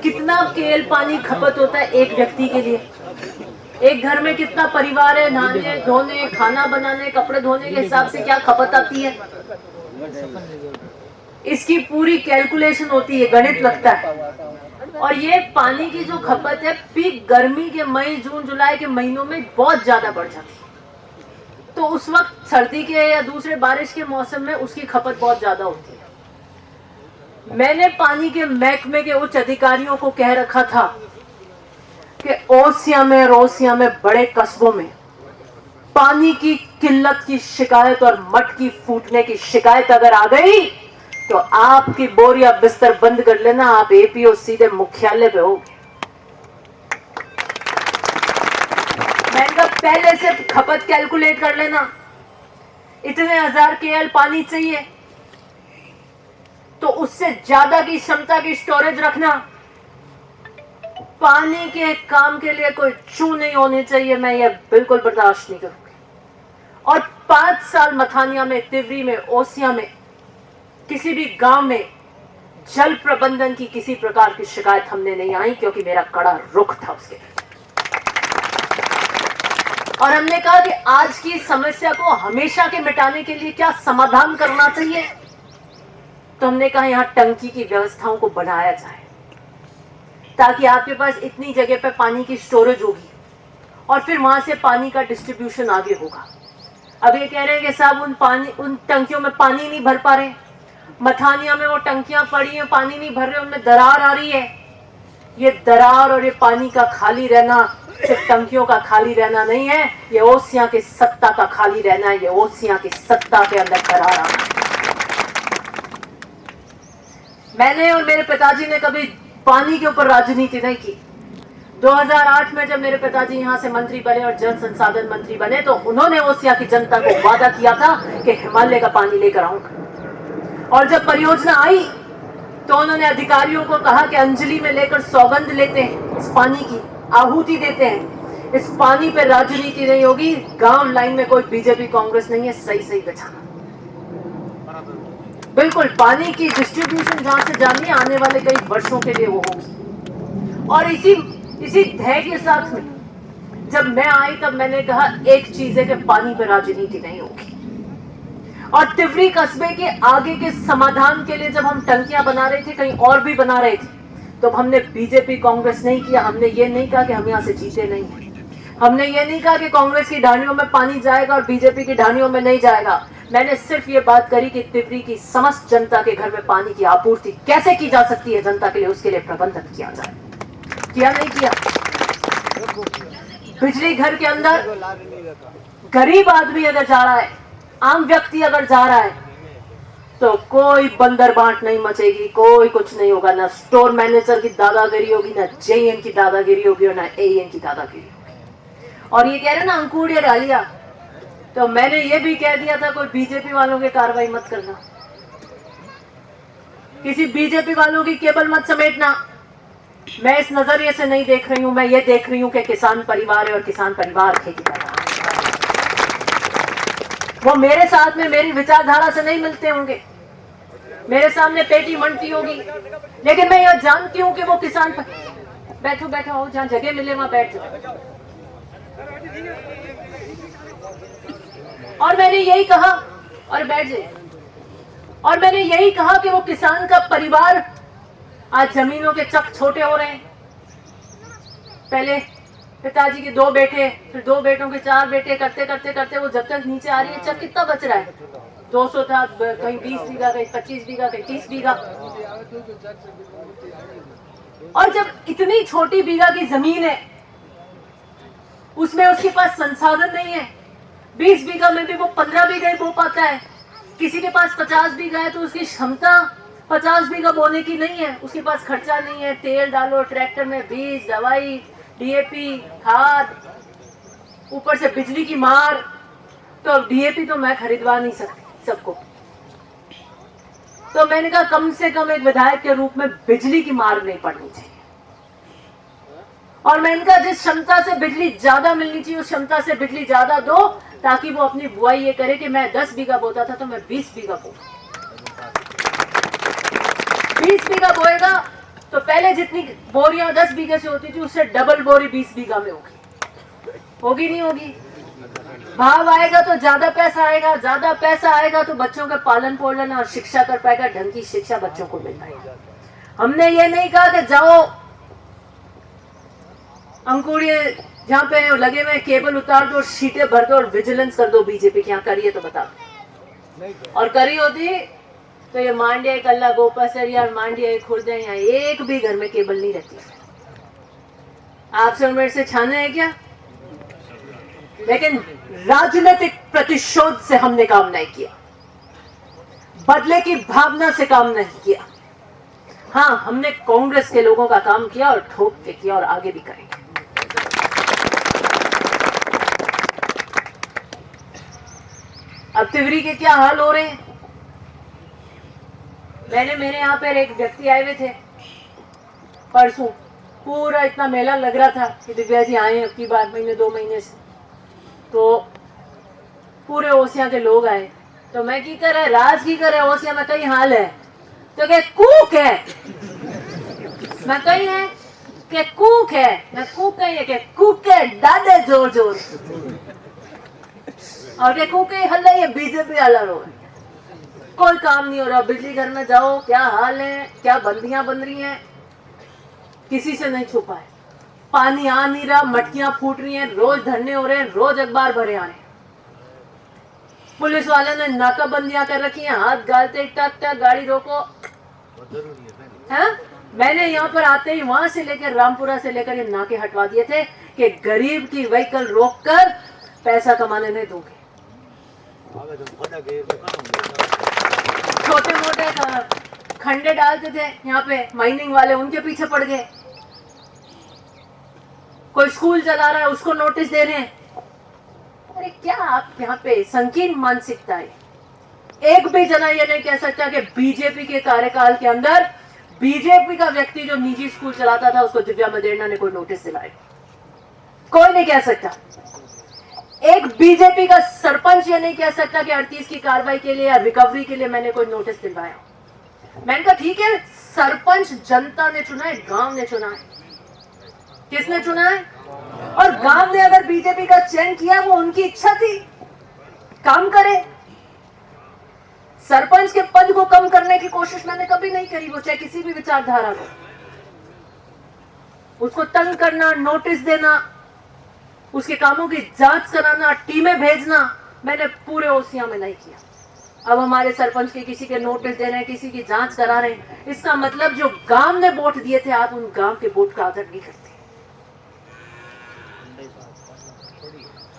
कितना केएल पानी खपत होता है एक व्यक्ति के लिए? एक घर में कितना परिवार है, नहाने धोने, खाना बनाने, कपड़े धोने के हिसाब से क्या खपत आती है? इसकी पूरी कैलकुलेशन होती है, गणित लगता है। और ये पानी की जो खपत है पीक गर्मी के मई जून जुलाई के महीनों में बहुत ज्यादा बढ़ जाती है। तो उस वक्त सर्दी के या दूसरे बारिश के मौसम में उसकी खपत बहुत ज्यादा होती है। मैंने पानी के महकमे के उच्च अधिकारियों को कह रखा था कि ओसिया में, रोसिया में, बड़े कस्बों में पानी की किल्लत की शिकायत और मटकी फूटने की शिकायत अगर आ गई तो आपकी बोरिया बिस्तर बंद कर लेना, आप एपीओ सीधे मुख्यालय पे होगे। मैंने कहा पहले से खपत कैलकुलेट कर लेना, इतने 1000 केएल पानी चाहिए तो उससे ज्यादा की क्षमता की स्टोरेज रखना। पानी के काम के लिए कोई चू नहीं होनी चाहिए, मैं ये बिल्कुल बर्दाश्त नहीं करूंगी। और 5 साल मथानिया में, तिवरी में, ओसिया में, किसी भी गांव में जल प्रबंधन की किसी प्रकार की शिकायत हमने नहीं आई, क्योंकि मेरा कड़ा रुख था उसके। और हमने कहा कि आज की समस्या को हमेशा के मिटाने के लिए क्या समाधान करना चाहिए, तो हमने कहा यहां टंकी की व्यवस्थाओं को बढ़ाया जाए ताकि आपके पास इतनी जगह पर पानी की स्टोरेज होगी और फिर वहां से पानी का डिस्ट्रीब्यूशन आगे होगा। अब ये कह रहे हैं कि साहब उन टंकियों में पानी नहीं भर पा रहे। मथानिया में वो टंकियां पड़ी हैं, पानी नहीं भर रहे, उनमें दरार आ रही है। ये दरार और ये पानी का खाली रहना सिर्फ टंकियों का खाली रहना नहीं है, ये ओसिया की सत्ता का खाली रहना है। ये ओसिया की सत्ता के अंदर दरार आना है। मैंने और मेरे पिताजी ने कभी पानी के ऊपर राजनीति नहीं की। 2008 में जब मेरे पिताजी यहाँ से मंत्री बने और जल संसाधन मंत्री बने तो उन्होंने ओसिया की जनता को वादा किया था कि हिमालय का पानी लेकर आऊंगा। और जब परियोजना आई तो उन्होंने अधिकारियों को कहा कि अंजलि में लेकर सौगंध लेते हैं, इस पानी की आहुति देते हैं, इस पानी पे राजनीति नहीं होगी। गांव लाइन में कोई बीजेपी कांग्रेस नहीं है, सही सही बचाना। बिल्कुल पानी की डिस्ट्रीब्यूशन जहां से जानी आने वाले कई वर्षों के लिए वो होगी। और इसी ध्येय के साथ में जब मैं आई तब मैंने कहा एक चीज है कि पानी पर राजनीति नहीं होगी। और तिवरी कस्बे के आगे के समाधान के लिए जब हम टंकियां बना रहे थे, कहीं और भी बना रहे थे, तो हमने बीजेपी कांग्रेस नहीं किया। हमने ये नहीं कहा कि हम यहां से जीते नहीं, हमने ये नहीं कहा कि कांग्रेस की ढानियों में पानी जाएगा और बीजेपी की ढानियों में नहीं जाएगा। मैंने सिर्फ ये बात करी कि तिवरी की समस्त जनता के घर में पानी की आपूर्ति कैसे की जा सकती है जनता के लिए, उसके लिए प्रबंधन किया जाए। किया नहीं किया? बिजली घर के अंदर गरीब आदमी अगर जा रहा है, आम व्यक्ति अगर जा रहा है, तो कोई बंदर बांट नहीं मचेगी, कोई कुछ नहीं होगा। ना स्टोर मैनेजर की दादागिरी होगी, ना जेईएन की दादागिरी होगी और ना एईएन की दादागिरी होगी। और ये कह रहे ना अंकुर या डालिया, तो मैंने ये भी कह दिया था कोई बीजेपी वालों की कार्रवाई मत करना, किसी बीजेपी वालों की केबल मत समेटना। मैं इस नजरिए से नहीं देख रही हूं, मैं ये देख रही हूं कि किसान परिवार है और किसान परिवार खेती कर रहा है। वो मेरे साथ में मेरी विचारधारा से नहीं मिलते होंगे, मेरे सामने पेटी मंडती होगी, लेकिन मैं यह जानती हूं कि वो किसान बैठो बैठो हो, जहां जगह मिले वहां बैठ जाओ। और मैंने यही कहा, और बैठ जाए, और मैंने यही कहा कि वो किसान का परिवार आज जमीनों के चक छोटे हो रहे हैं। पहले पिताजी के 2 बेटे, फिर 2 बेटों के 4 बेटे, करते करते करते वो जब तक नीचे आ रही है, चक कितना बच रहा है? 200 था, कहीं 20 बीघा, कहीं 25 बीघा, कहीं 30 बीघा। और जब इतनी छोटी बीघा की जमीन है, उसमें उसके पास संसाधन नहीं है। 20 बीघा में भी वो 15 बीघा ही बो पाता है। किसी के पास 50 बीघा है तो उसकी क्षमता 50 बीघा बोने की नहीं है, उसके पास खर्चा नहीं है। तेल डालो ट्रैक्टर में, बीज, दवाई, डीएपी, खाद, ऊपर से बिजली की मार। तो डीएपी तो मैं खरीदवा नहीं सकती सबको, तो मैंने कहा कम से कम एक विधायक के रूप में बिजली की मार नहीं पड़नी चाहिए। और मैंने कहा जिस क्षमता से बिजली ज्यादा मिलनी चाहिए उस क्षमता से बिजली ज्यादा दो, ताकि वो अपनी बुआई ये करे कि मैं 10 बीघा बोता था तो मैं 20 बीघा बोऊं। 20 बीघा बोएगा तो पहले जितनी बोरियां 10 बीघे से होती थी उससे डबल बोरी 20 बीघा में होगी नहीं होगी? भाव आएगा तो ज्यादा पैसा आएगा, ज्यादा पैसा आएगा तो बच्चों के पालन पोषण और शिक्षा कर पाएगा, ढंग की शिक्षा बच्चों को मिल पाएगी। हमने ये नहीं कहा कि जाओ अंकुरिये जहाँ पे लगे हुए केबल उतार दो, शीटें भर दो और विजिलेंस कर दो बीजेपी के यहाँ, करिए तो बता। और करी होती तो ये मांडिया कल्ला गोपासरिया और मांडिया खुर्द यहाँ एक भी घर में केबल नहीं रहती। आपसे और मेरे से छाने हैं क्या? लेकिन राजनीतिक प्रतिशोध से हमने काम नहीं किया, बदले की भावना से काम नहीं किया। हाँ, हमने कांग्रेस के लोगों का काम किया और ठोक के किया और आगे भी करेंगे। अब तिवरी के क्या हाल हो रहे हैं? मेरे यहाँ पर एक व्यक्ति आए हुए थे परसों, पूरा इतना मेला लग रहा था कि दिव्या जी आए अब की बार महीने 2 महीने से, तो पूरे ओसिया के लोग आए। तो मैं की कर राज की कर ओसिया में कई हाल है, तो क्या कूक है? मैं कही है कि कूक है, मैं कूक कही है कि कूक है दादे जोर जोर, और के कूक हल्ला ये बीजेपी वाला रो, कोई काम नहीं हो रहा। बिजली घर में जाओ, क्या हाल है, क्या बंदियां बन रही हैं, किसी से नहीं छुपा है। पानी आ नहीं रहा, मटकियां फूट रही हैं, रोज धरने हो रहे हैं, रोज अखबार भरे आ रहे हैं। पुलिस वाले ने नाकाबंदियां कर रखी हैं, हाथ गालते टक टक गाड़ी रोको है। मैंने यहाँ पर आते ही वहां से लेकर रामपुरा से लेकर ये नाके हटवा दिए थे कि गरीब की व्हीकल रोककर पैसा कमाने नहीं दोगे। छोटे मोटे खंडे डालते थे यहाँ पे माइनिंग वाले, उनके पीछे पड़ गए। कोई स्कूल चला रहा है उसको नोटिस दे रहे हैं। अरे क्या आप यहाँ पे संकीर्ण मानसिकता है। एक भी जना ये नहीं कह सकता कि बीजेपी के कार्यकाल के अंदर बीजेपी का व्यक्ति जो निजी स्कूल चलाता था उसको दिव्या मदेरणा ने कोई नोटिस दिलाया। कोई नहीं कह सकता। एक बीजेपी का सरपंच ये नहीं कह सकता कि 38 की कार्रवाई के लिए या रिकवरी के लिए मैंने कोई नोटिस दिलवाया। मैंने कहा ठीक है, सरपंच जनता ने चुना है, गांव ने चुना है। किसने चुना है? और गांव ने अगर बीजेपी का चयन किया, वो उनकी इच्छा थी, काम करे। सरपंच के पद को कम करने की कोशिश मैंने कभी नहीं करी, वो चाहे किसी भी विचारधारा को। उसको तंग करना, नोटिस देना, उसके कामों की जांच कराना, टीमें भेजना, मैंने पूरे ओसिया में नहीं किया। अब हमारे सरपंच के किसी के नोटिस दे रहे हैं, किसी की जांच करा रहे हैं, इसका मतलब जो गांव ने वोट दिए थे, आप उन गांव के वोट का आदर नहीं करते।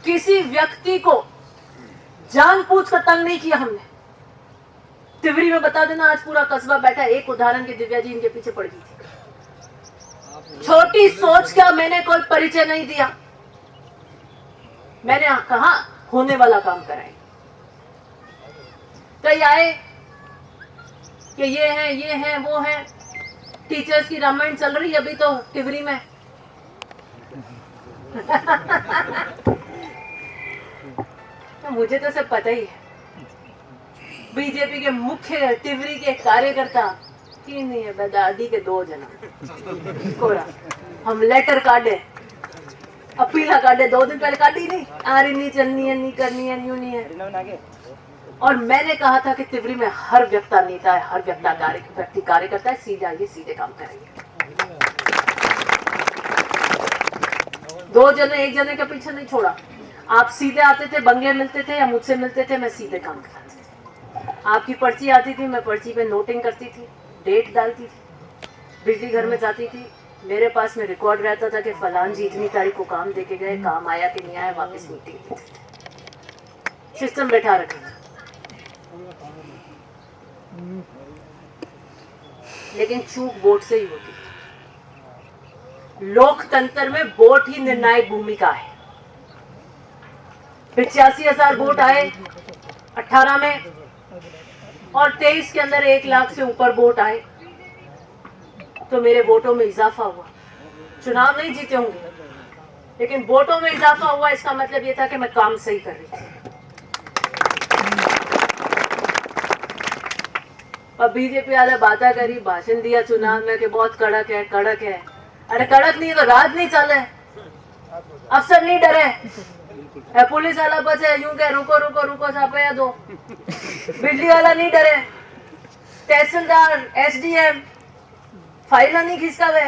किसी व्यक्ति को जानबूझ कर तंग नहीं किया हमने। तिवरी में बता देना, आज पूरा कस्बा बैठा। एक उदाहरण के दिव्या जी इनके पीछे पड़ गई थी। छोटी सोच का मैंने कोई परिचय नहीं दिया। मैंने कहा होने वाला काम कराए। कई आए कि ये है वो है। टीचर्स की रामायण चल रही अभी तो तिवरी में। तो मुझे तो सब पता ही है। बीजेपी के मुख्य तिवरी के कार्यकर्ता तीन नहीं है, दादी के 2 जना कोरा। हम लेटर काटे, अपीला काटे, 2 दिन पहले काटी नहीं, आ रही नहीं, चलनी है, नहीं करनी है, न्यू नहीं है। और मैंने कहा था कि तिवरी में हर व्यक्ति नेता है, हर व्यक्ति कार्यकर्ता है, सीधे आइए, सीधे काम करेंगे। 2 जने 1 जने के पीछे नहीं छोड़ा। आप सीधे आते थे, बंगले मिलते थे या मुझसे मिलते थे, मैं सीधे काम कराती थी। आपकी पर्ची आती थी, मैं पर्ची पे नोटिंग करती थी, डेट डालती थी। बिजली घर में जाती थी, मेरे पास में रिकॉर्ड रहता था कि फलान जी इतनी तारीख को काम देके गए, काम आया कि नहीं आया, वापस मीटिंग। सिस्टम बैठा रखा था। लेकिन चूक वोट से ही होती है। लोकतंत्र में वोट ही निर्णायक भूमिका है। 85,000 वोट आए 18 में और 23 के अंदर 1 लाख से ऊपर वोट आए, तो मेरे वोटों में इजाफा हुआ। चुनाव नहीं जीते होंगे, लेकिन वोटों में इजाफा हुआ। इसका मतलब यह था कि मैं काम सही कर रही थी। और बीजेपी वाले बातें करी, भाषण दिया चुनाव में कि बहुत कड़क है, कड़क है। अरे कड़क नहीं है तो राज नहीं चले, अफसर नहीं डरे, पुलिस वाला बचे यूं कह रुको रुको रुको छापे दो, बिजली वाला नहीं डरे, तहसीलदार एसडीएम फाइल नहीं खिसकावे।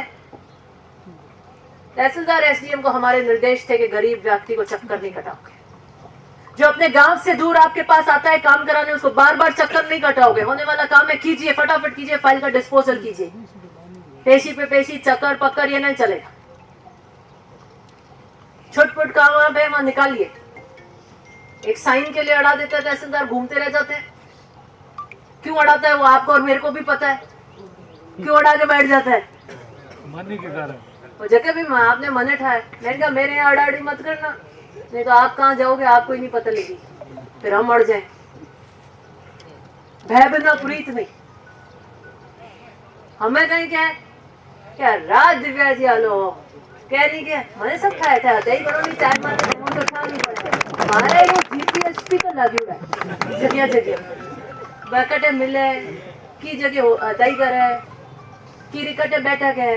तहसीलदार एसडीएम को हमारे निर्देश थे कि गरीब व्यक्ति को चक्कर नहीं कटाओगे, जो अपने गांव से दूर आपके पास आता है काम कराने, उसको बार बार चक्कर नहीं कटाओगे, होने वाला काम है कीजिए, फटाफट कीजिए, फाइल का डिस्पोजल कीजिए। पेशी पे पेशी चक्कर पक्कर ये नहीं चलेगा। छुटपुट काम है वहां निकालिए। एक साइन के लिए अड़ा देता है तहसीलदार, घूमते रह जाते हैं। क्यों अड़ाता है वो आपको और मेरे को भी पता है, क्यों अड़ा के बैठ जाता है, मनी के कारण। वो जगह भी आपने मने ठाए, मैंने कहा मेरे यहाँ अड़ाड़ी मत करना, नहीं तो आप कहाँ जाओगे आपको ही नहीं पता लगी, फिर हम अड़ जाए। भय बिना प्रीत नहीं, हमें कहीं क्या है क्या राज दिव्या जी आलो कह नहीं क्या मैंने सब खाया था ही करो नहीं चाय मार तो खा नहीं पड़े। हमारे ये जीपीएसपी तो लगी हुआ है जगह जगह बैकटे मिले की जगह अदाई करे की रिकटे बैठक है,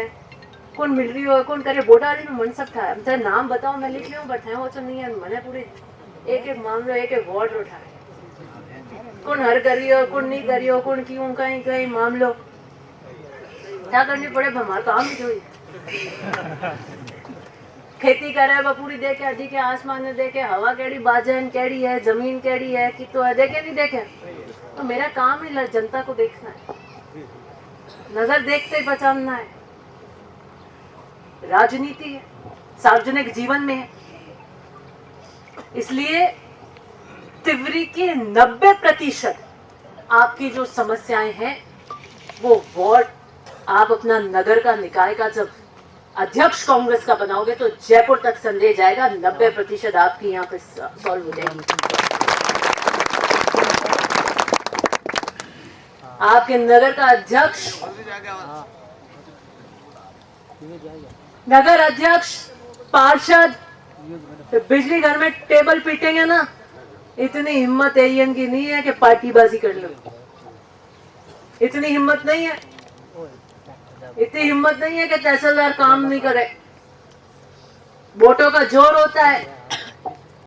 कौन मिल रही हो कौन करे बोटारी में मन सकता है। चाहे नाम बताओ मैं लिख लूँ बट है वो तो नहीं है, मैंने पूरे एक एक मामलो एक एक वार्ड उठाए, कौन हर करियो कौन नहीं करियो कौन क्यों कहीं कहीं मामलो क्या करनी पड़े हमारा काम ही जो खेती करे वो पूरी देखे अधिक आसमान में देखे हवा केड़ी बाजन केड़ी है जमीन केड़ी है कि तो है देखे नहीं देखे, तो मेरा काम ही जनता को देखना है, नजर देखते ही बचाना है। राजनीति है, सार्वजनिक जीवन में है, इसलिए तिवरी की 90% आपकी जो समस्याएं हैं वो वार्ड आप अपना नगर का निकाय का जब अध्यक्ष कांग्रेस का बनाओगे तो जयपुर तक संदेश जाएगा, 90% आपकी यहाँ पे सॉल्व हो जाएगी। आपके नगर का अध्यक्ष, नगर अध्यक्ष, पार्षद बिजली घर में टेबल पीटेंगे ना, इतनी हिम्मत एएन की नहीं है कि पार्टीबाजी कर लो, इतनी हिम्मत नहीं है, इतनी हिम्मत नहीं है कि तहसीलदार काम नहीं करे। वोटों का जोर होता है,